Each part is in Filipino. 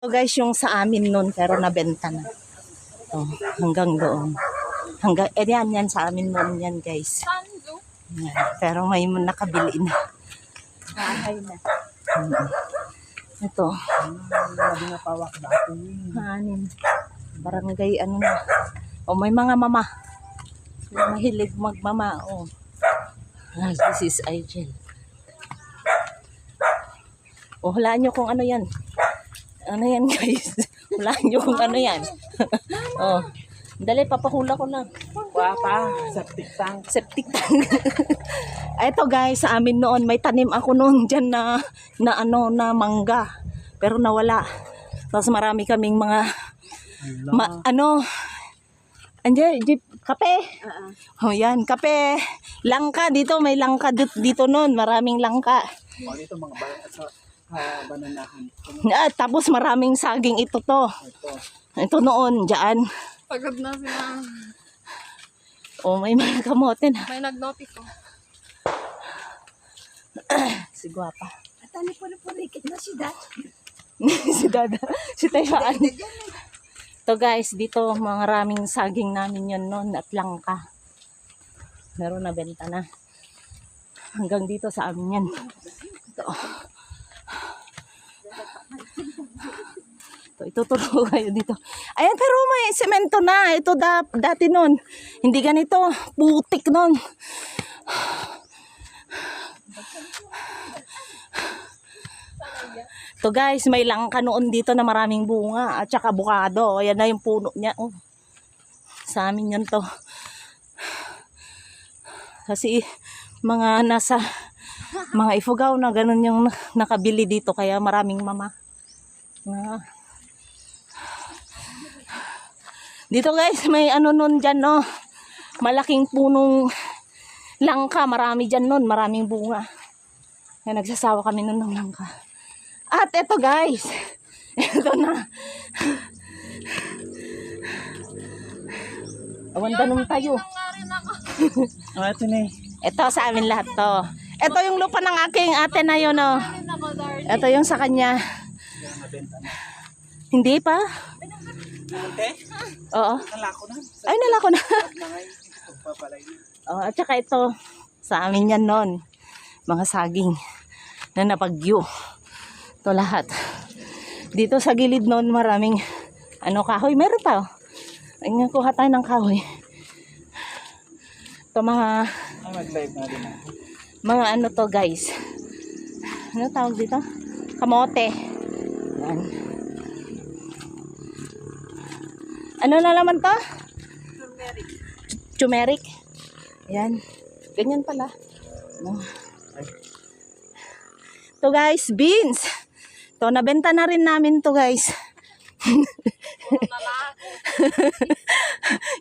So guys, yung sa amin nun, pero nabenta na. Oh, hanggang doon. Yan sa amin nun yan guys. Yan. Pero may nakabili na. Bahay na. Ito. Anim. Barangay ano na. O may mga mama. Mahilig magmama. Oh. This is Angel. O hulaan nyo kung ano yan. Ano yan guys? Hulaan nyo kung ano yan. Oh. Dali, papahula ko lang. Wapa, septic tank. Septic tank. Ito guys, sa amin noon, may tanim ako noon dyan na mangga. Pero nawala. Tapos marami kaming mga, kape. Oh yan, kape. Langka, dito may langka dito noon. Maraming langka. Dito mga bananahan. Tapos maraming saging ito to. Ito noon, dyan. Pagod na sila. Oh, may mga kamote na. May nag-notice ko. Si Guapa. Atani po na si Dad. Si Dada. Si Tayaan. To guys, dito maraming saging namin yun noon at langka. Meron na benta na. Hanggang dito sa amin yan. Ito. Ito totoo kayo dito. Ayan, pero may semento na. Ito dati nun. Hindi ganito. Putik nun. Ito guys, may langka noon dito na maraming bunga. At saka bukado. Ayan na yung puno niya. Oh. Sa amin yan to. Kasi mga nasa mga Ifugao na ganun yung nakabili dito. Kaya maraming mama. Dito guys, may ano nun dyan, no? Malaking punong langka. Marami dyan nun. Maraming bunga. Kaya nagsasawa kami nun ng langka. At eto guys. Eto na. Awan danong tayo. Ito na eh. Ito sa amin lahat to. Ito yung lupa ng aking ate na yun, no? Ito yung sa kanya. Hindi pa? Oo. Nalako na. Ay, nalako na. Pagpapalay na. Oh, at saka ito, sa amin yan noon. Mga saging na napagyo. Ito lahat. Dito sa gilid noon maraming kahoy. Meron pa. Oh. Ayun, kuha tayo ng kahoy. Ito Mag-live na din ako. mga ano to guys. Ano tawag dito? Kamote. Yan. Ano na naman to? Turmeric. Yan. Ganyan pala. No. To guys, beans. To nabenta na rin namin to guys.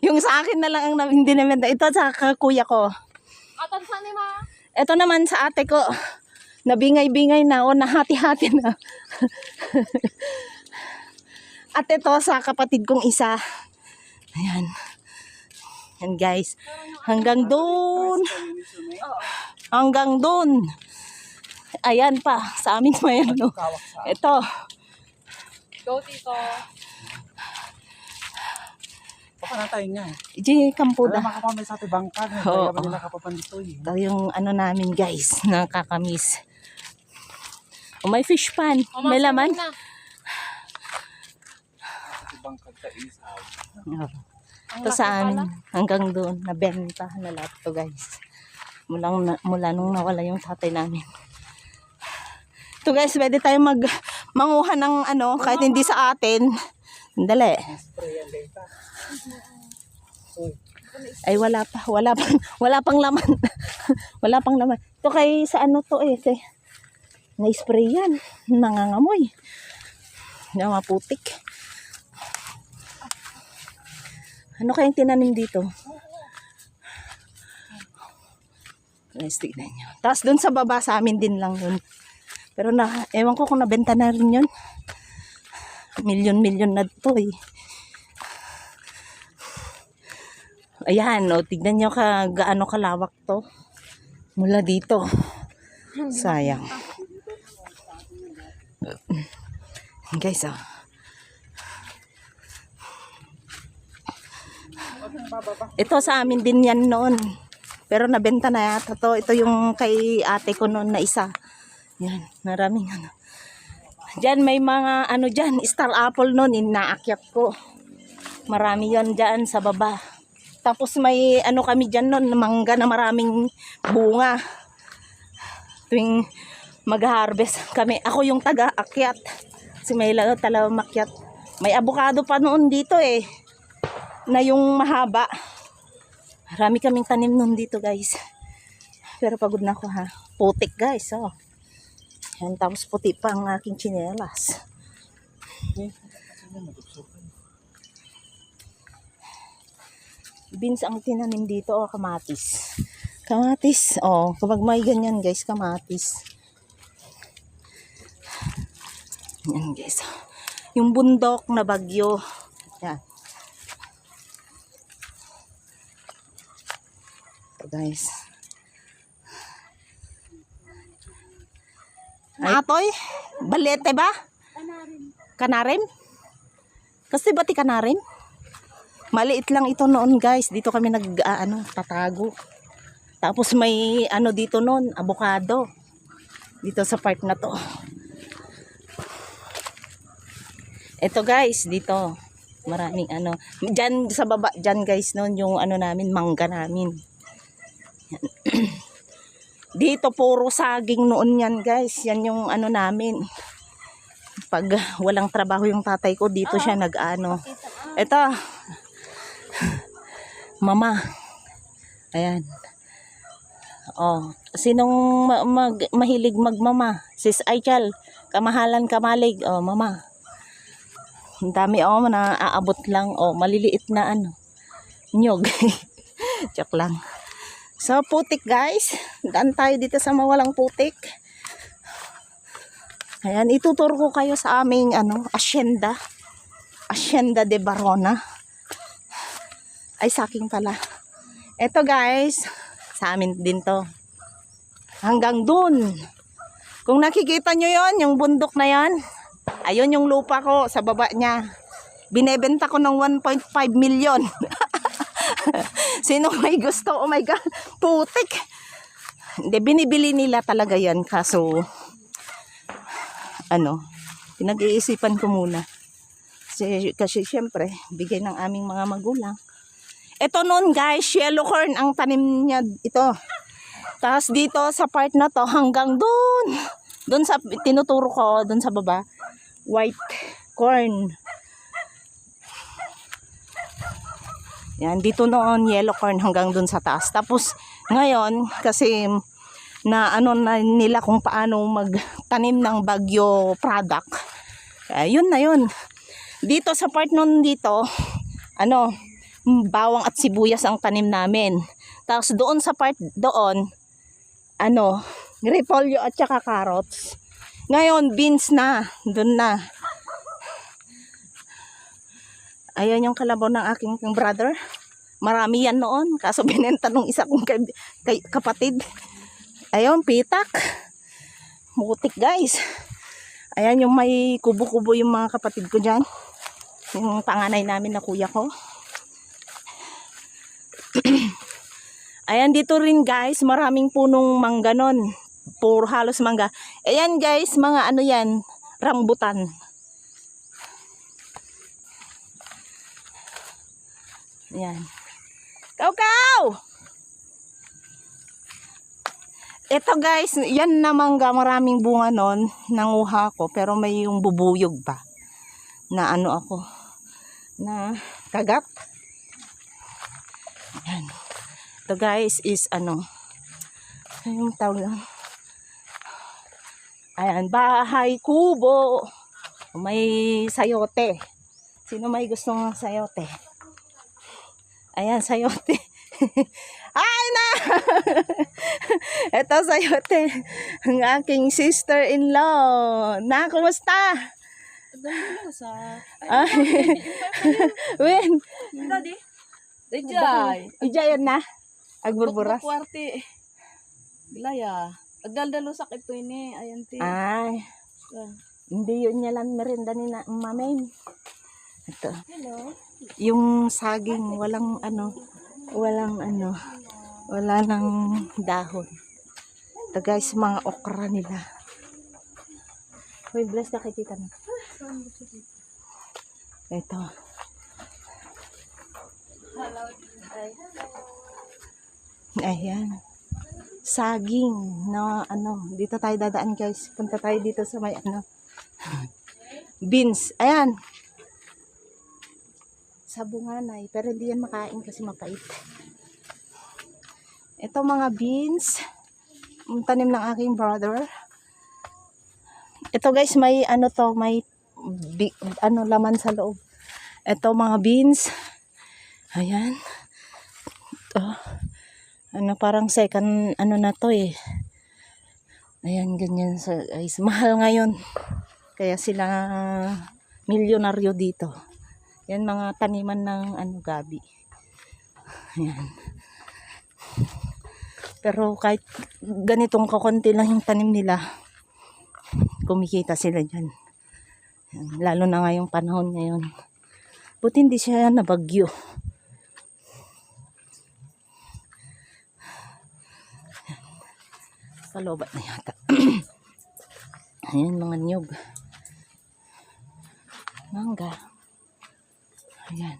Yung sa akin na lang ang hindi nabenta. Ito sa kuya ko. Atan sa ni ma? Ito naman sa ate ko. Nabingay-bingay na o nahati-hati na. At ito sa kapatid kong isa. Ayan. Yan guys. Hanggang doon. Hanggang doon. Ayan pa. Sa amin may ano. Ito. Go tito. Baka na tayo nga. Iji kampuda. Wala makapamay sa ating bangkag. Oo. Kaya ba nila kapapandito eh. Ito yung ano namin guys. Nakakamis. O may fish pan. May laman. Ating bangkag sa isaw. Ito sa amin. Hanggang doon. Nabenta na lahat to guys. Mula nung nawala yung tatay namin. Ito guys. Pwede tayo manguha ng kahit hindi sa atin. Dali. Ay wala pa. Wala pang laman. Wala pang laman. Ito kay sa to eh. Kay, na-spray yan. Nangangamoy. Maputik. Ano kayang tinanim dito? Let's tignan nyo. Tapos dun sa baba sa amin din lang yun. Pero ewan ko kung nabenta na rin yun. Milyon na to eh. Ayan, o, tignan nyo gaano kalawak to. Mula dito. Sayang. Guys, oh. Ito sa amin din yan noon. Pero nabenta na yata to. Ito yung kay ate ko noon na isa. Yan, maraming ano. Diyan may mga ano dyan, star apple noon, inaakyat ko. Marami yan dyan sa baba. Tapos may ano kami dyan noon, mangga na maraming bunga. Tuwing mag-harvest kami, ako yung taga-akyat. Kasi may talagang makyat. May avocado pa noon dito eh. Na yung mahaba. Marami kaming tanim noon dito guys. Pero pagod na ako ha. Putik guys, oh. Yan, tapos puti pa ang aking tsinelas. Beans ang tinanim dito, o kamatis. Kamatis, oh, kapag may ganyan guys, kamatis. Yan guys. Yung bundok na bagyo. Yan. So guys. Atoy? Balete ba? Kanarim. Kasi bati kanarim? Maliit lang ito noon guys. Dito kami tatago. Tapos may ano dito noon, avocado. Dito sa part na to. Ito guys, dito. Maraming ano. Diyan sa baba, diyan guys noon yung ano namin, mangga namin. Dito puro saging noon yan guys. Yan yung ano namin. Pag walang trabaho yung tatay ko, dito siya nag-ano. Ito. Mama. Ayan. Oh, sinong mahilig magmama? Sis Aichal, kamahalan kamalig. Oh, mama. Ang dami na aabot lang. Oh, maliliit na ano. Nyog. Joke lang. So, putik guys. Daan tayo dito sa mawalang putik. Ayan, ituturo ko kayo sa aming asyenda. Asyenda de Barona. Ay, sa akin pala. Ito guys, sa amin din to. Hanggang dun. Kung nakikita nyo yon, yung bundok na yan, ayun yung lupa ko sa baba niya. Binebenta ko ng 1.5 million. Sino may gusto? Oh my God, putik. Hindi, binibili nila talaga yan. Kaso, pinag-iisipan ko muna. Kasi syempre, bigay ng aming mga magulang. Ito noon guys, yellow corn ang tanim niya ito. Tapos dito sa part na to, hanggang doon. Doon sa, tinuturo ko, doon sa baba, white corn. Yan, dito noon yellow corn hanggang dun sa taas. Tapos ngayon kasi na nila kung paano magtanim ng bagyo product. Ayun na yun. Dito sa part noon dito, bawang at sibuyas ang tanim namin. Tapos doon sa part doon, repolyo at saka carrots. Ngayon beans na, doon na. Ayan yung kalabaw ng aking brother. Marami yan noon. Kaso binenta nung isa kong kapatid. Ayun, pitak. Mutik guys. Ayan yung may kubo-kubo yung mga kapatid ko dyan. Yung panganay namin na kuya ko. Ayan dito rin guys. Maraming punong mangga nun. Puro halos mangga. Ayan guys, mga yan. Rambutan. Ayan. Kaw! Ito guys, yan na mangga, maraming bunga nun. Nanguha ko, pero may yung bubuyog pa. Na ako. Na kagat. Ayan. Ito guys is yung tawag lang. Ayan, bahay kubo. May sayote. Sino may gusto ng sayote? Ayan, sayote. Ay na! Ito sayote. Ang aking sister-in-law. Na, kumusta? Doon sa... Win. Daddy? Dejay. Ijayan na. Agburburas. Kuwarte. Bilaya. Agdaldalo sakit to ini. Ayan ti. Ay, hindi yun niya lang merinda ni na mamay. Ito. Hello. Yung saging, walang wala nang dahon. Ito guys, mga okra nila. Uy, bless na kay tita na. Ito. Ayan. Saging na dito tayo dadaan guys. Punta tayo dito sa may beans. Ayan. Sa bunganay. Pero hindi yan makain kasi mapait. Ito mga beans. Tanim ng aking brother. Ito guys, may may laman sa loob. Ito mga beans. Ayan. Ito. Parang second na to eh. Ayan, ganyan sa guys. Mahal ngayon. Kaya sila milyonaryo dito. Yan mga taniman ng gabi. Ayan. Pero kahit ganitong kakunti lang yung tanim nila, kumikita sila dyan. Ayan. Lalo na ngayong panahon ngayon. Buti hindi siya nabagyo. Kalobat na yata. Ayan mga nyug. Mangga. Ayan.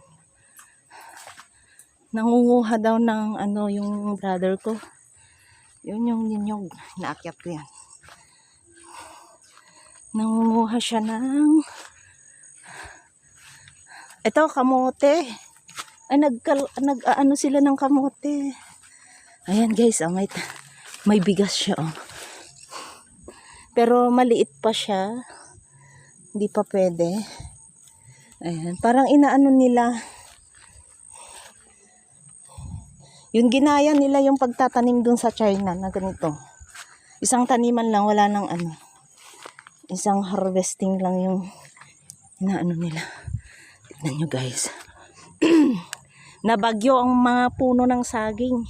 Nangunguha daw ng yung brother ko. Yun yung nyug. Naakyat ko yan. Nangunguha siya ng ito, kamote. Ay, sila ng kamote. Ayan guys, may bigas siya, oh. Pero maliit pa siya. Hindi pa pwede. Ayan. Parang nila. Yung ginaya nila yung pagtatanim dun sa China na ganito. Isang taniman lang, wala nang Isang harvesting lang yung nila. Tignan nyo guys. Nabagyo ang mga puno ng saging.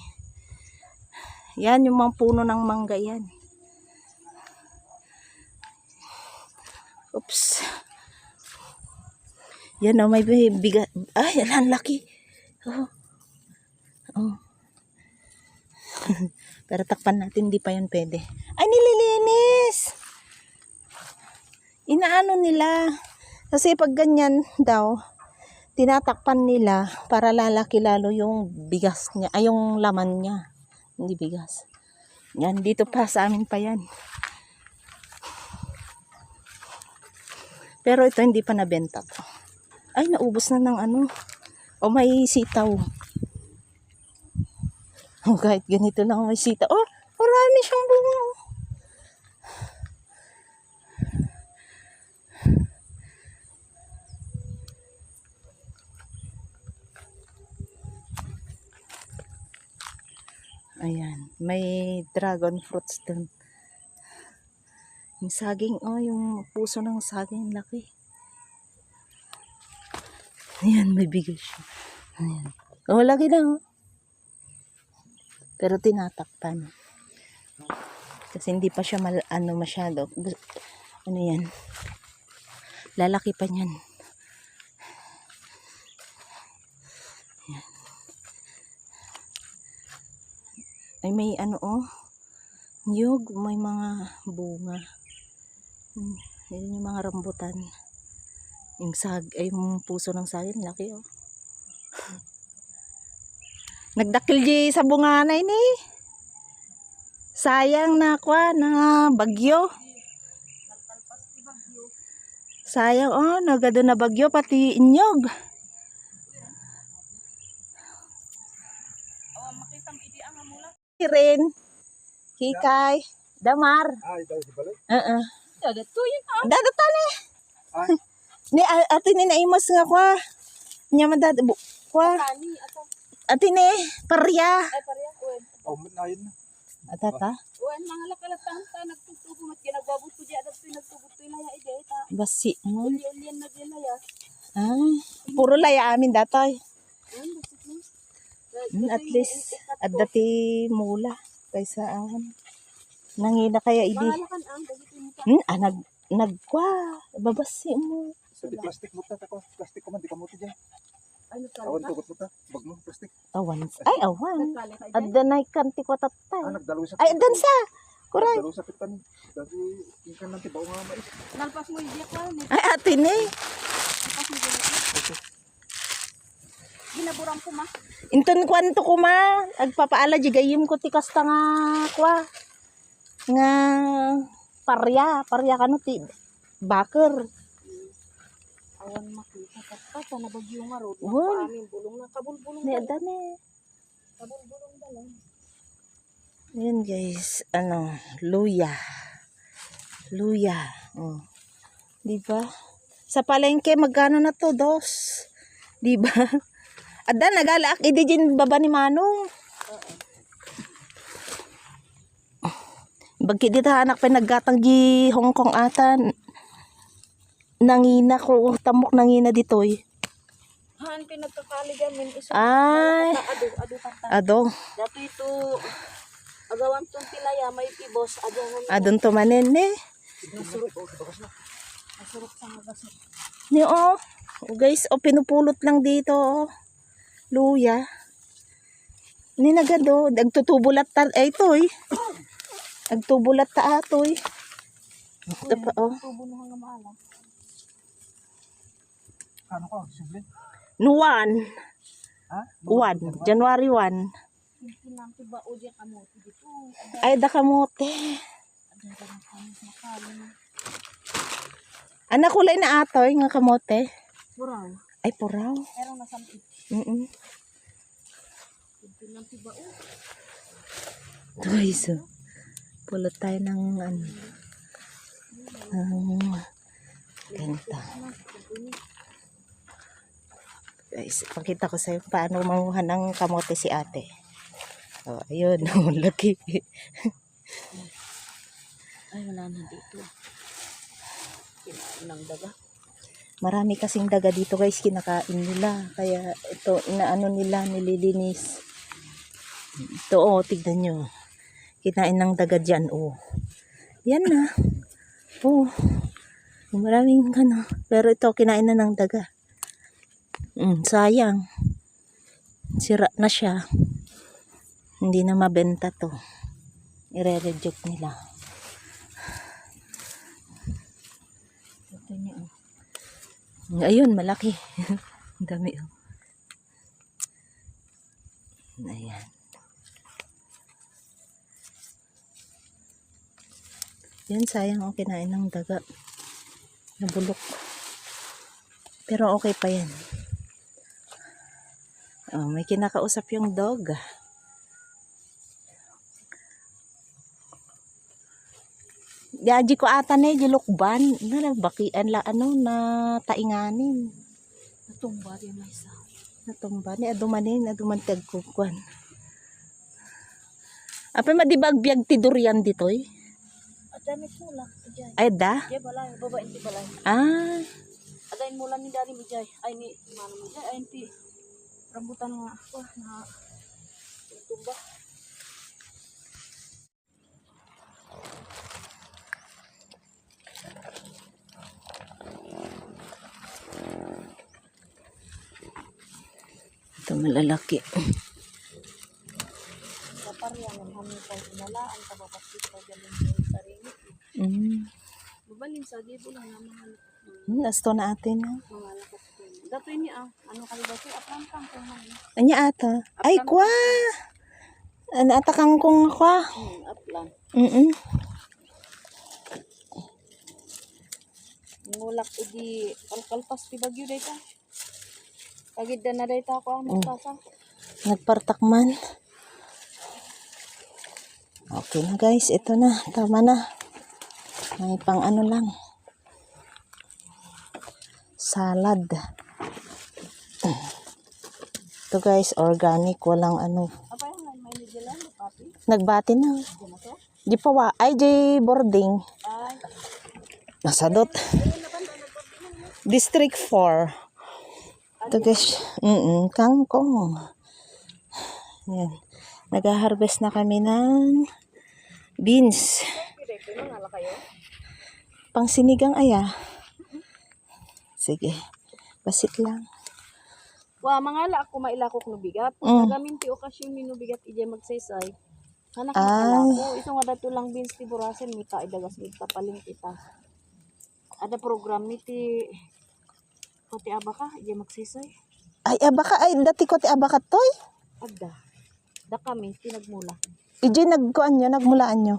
Yan, yung mga puno ng mangga yan. Oops. Yan may bigat. Ay, ang laki. Oh. Pero takpan natin, hindi pa yun pwede. Ay, nililinis! Nila. Kasi pag ganyan daw, tinatakpan nila para lalaki lalo yung bigas niya, ay yung laman niya. Hindi bigas. Yan, dito pa sa amin pa yan. Pero ito hindi pa nabenta to. Ay, naubos na ng O may sitaw. Oh, kahit ganito lang may sitaw. Oh, marami siyang bunga. Ayan, may dragon fruits dun. Yung saging, yung puso ng saging, laki. Ayan, may bigas siya. Ayan. Oh, laki na, oh. Pero tinatakpan. Kasi hindi pa siya masyado. Yan. Lalaki pa niyan. Ayan. Ay, may niyog, may mga bunga. Ayan yung mga rambutan. Yung yung puso ng saging, laki, oh. Nagdakil sa bunga na ini. Sayang na bagyo. Sayang, nagado na bagyo, pati inyog. Rin, Hikay, Damar. Ito si Baloy. Dadatan eh. Ni ati ni naimos nga nya madad ati ni parya. Oh, ayun na. Atata. Uwan, mga lakalatan ta, nagtutubo, mat ginagwabot ko dyan, at pinagtubot ko ilaya, ta. Basi mo. Uli-ulian na ilaya. Puro laya amin datoy. At least, at dati mula. Kaysa, nangina kaya idi. Mahalakan ang dagiti mo pa. Nagkwa. Babasi mo. Sa di plastic mo ta ko. Plastic ko man di kamuti dyan. Ano ka? Awan tugot mo ta. Bag mo plastic. Awan. Ay, awan. Nagkali ka At dyan. danay kanti ko tatay. Nagdalo sa Ay, dansa. Kuray. Nagdalo sa pitan. Dati ikan nanti bawa nga mais. Nalpas mo yung ko. Ay, atin eh. Nalpas mo yung ginaburang ko ma. Inton kwanto ko ma. Agpapaala jigayim ko ti kasta nga kwa. Nga parya kano ti baker. Awan makita ka ta na bagyo nga ro. Wan. Amin bulong na kabulbulong. Ni adane. Kabulbulong dalan. Yun guys, luya. Luya. Oh. Di ba? Sa palengke magkano na to? 2. Di ba? Ada nagalaak idijin baba ni Manong. Bagki dito anak pa naggatang di Hong Kong atan. Nangina ko tamok nangina ditoy. Han pinagkakali gamin iso. Ay. Ado tata. Ado. Dato ito agawan tong tilaya may tibos adyan Adon to manen eh. nasurok sa magasot. Ni guys, pinupulot lang dito luya. Ni nagado, agtutubulat ta itoy. Agtubulat ta atoy. Ito pa Tubo na nga maala. Ano ko? Simple. Nuwan. Ha? 1. January 1. Kinamti ba o diya kamote dito. Ay, da kamote. Adyan ka ng kami sa kali na. Anak kulay na atoy nga kamote. Buraw. Ay, puraw. Pero nasamit. Kinamti ba o. Guys, pulot tayo ng ganta. Guys, pakita ko sa'yo paano manguha ng kamote si ate. Oh, ayun, laki. Ay wala na dito. Kinain ng daga. Marami kasing daga dito guys, kinakain nila. Kaya ito, inaano nila, nililinis. Ito, tignan nyo. Kinain ng daga dyan, Yan na. Maraming pero ito, kinain na ng daga. Sayang. Sira na siya. Hindi na mabenta to. I-reject nila. Ito niya, Ayun, malaki. Ang dami, Ayan. Yan, sayang kinain ng daga. Nabulok. Pero okay pa yan. May kinakausap yung dog. Yaji ko ata na lukban. Bakian la na tainganin. Natumba din na isa. Natumba ni adumanin tagkukuan. Apa madibag biag ti durian ditoy? Adami sulak diyan. Ay da? Diyan balay, babain ti balay. Adain mula ni dari mi jay. Ay ni mano mi jay ay ti rambutan nga ako na tumba. Ito malalaki. Kaparian ng hamin pa inalaan kababasit pa galing yung tarimit. Babalin sa dibo lang na mga Lasto na atin. mga lakas ko. Dato ini ano kayo ba siya aplang kang man. Anya ata. Ay kwa. Ano ata kang kung kwa? Aplang. Ngulak udi kalkalpas ti bagyo dayta. Pagid na dayta ko ang magpasa. Nagpartakman. Okay na guys, ito na. Tama na. May pang lang. Salad. Ito guys, organic. Walang Apa yung may nidilan? Papi? Nagbati na. Diyan na to? Di pa wa. Ay, di boarding. Ay. Nasadot. District 4. Ito guys. Kangkong. Yan. Nag-harvest na kami ng beans. Pang sinigang aya. Sige. Basit lang. Wa mangala ako mailakok no bigat. Mm. Nagaminti okasyon mi no bigat ije magsaysay. Hanak Ay. makalako. Iso nga dato lang beans ti burasen mita idagas mita paling kita. Ada program ni ti pati abaka ije magsaysay. Ay, abaka. Ay, dati ko ti abaka toy. Ada. Da kami tinagmula. Iji nagkuan nyo, nagmulaan nyo.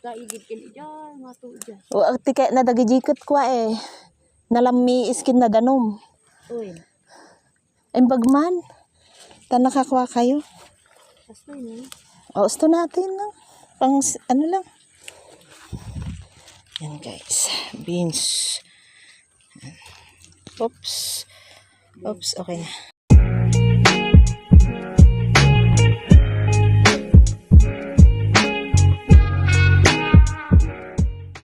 Kaigid kin ija nga to ija. O, ti kaya nadagijikot ko eh. Nalami iskin na danom. Uy. Embagman. Ta nakakuha kayo. Kastoy ni. O, gusto natin lang. Pang, ano lang. Yan guys. Beans. Oops. Oops, okay na.